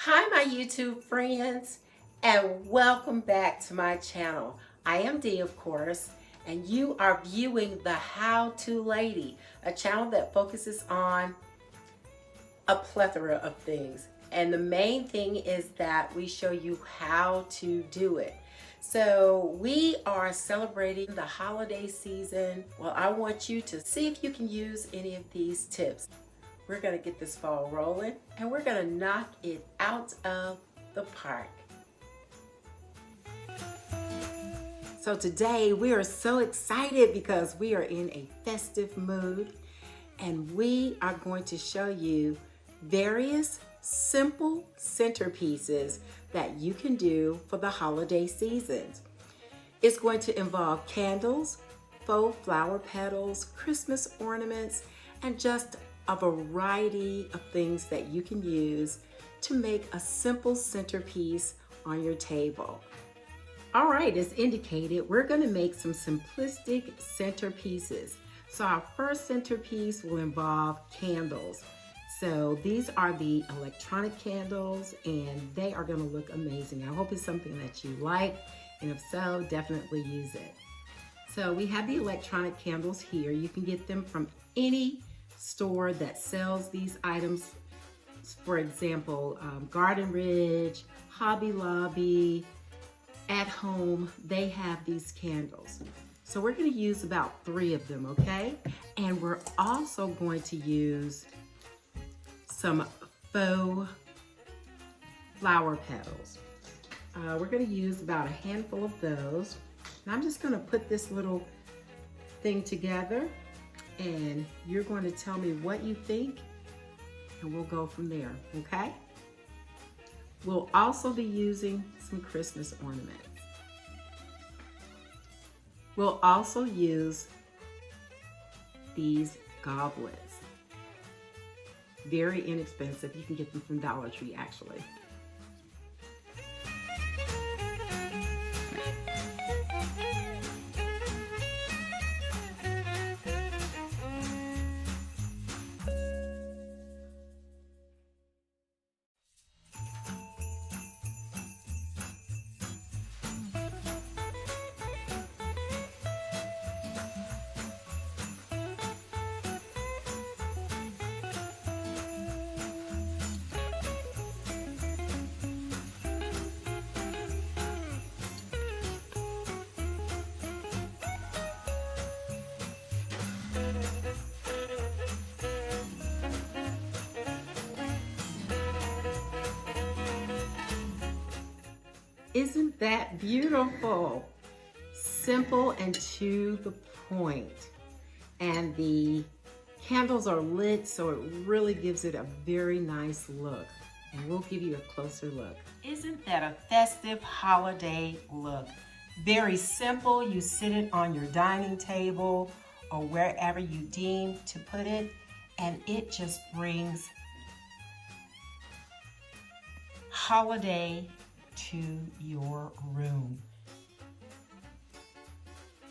Hi my YouTube friends, and welcome back to my channel. I am Dee, of course, and you are viewing the How To Lady, a channel that focuses on a plethora of things. And the main thing is that we show you how to do it. So we are celebrating the holiday season. Well, I want you to see if you can use any of these tips. We're gonna get this ball rolling and we're gonna knock it out of the park. So today we are so excited because we are in a festive mood and we are going to show you various simple centerpieces that you can do for the holiday seasons. It's going to involve candles, faux flower petals, Christmas ornaments, and just a variety of things that you can use to make a simple centerpiece on your table. All right, as indicated, we're going to make some simplistic centerpieces. So our first centerpiece will involve candles. So these are the electronic candles and they are going to look amazing. I hope it's something that you like, and if so, definitely use it. So we have the electronic candles here. You can get them from any store that sells these items. For example, Garden Ridge, Hobby Lobby, At Home, they have these candles. So we're going to use about 3 of them, okay? And we're also going to use some faux flower petals. We're going to use about a handful of those. And I'm just going to put this little thing together and you're going to tell me what you think and we'll go from there, okay? We'll also be using some Christmas ornaments. We'll also use these goblets. Very inexpensive. You can get them from Dollar Tree actually. Isn't that beautiful? Simple and to the point. And the candles are lit, so it really gives it a very nice look. And we'll give you a closer look. Isn't that a festive holiday look? Very simple. You sit it on your dining table or wherever you deem to put it, and it just brings holiday to your room.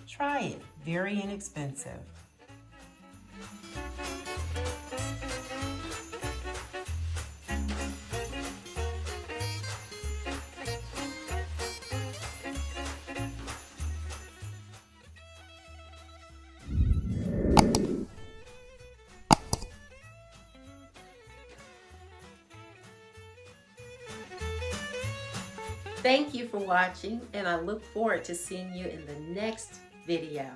Try it. Very inexpensive. Thank you for watching, and I look forward to seeing you in the next video.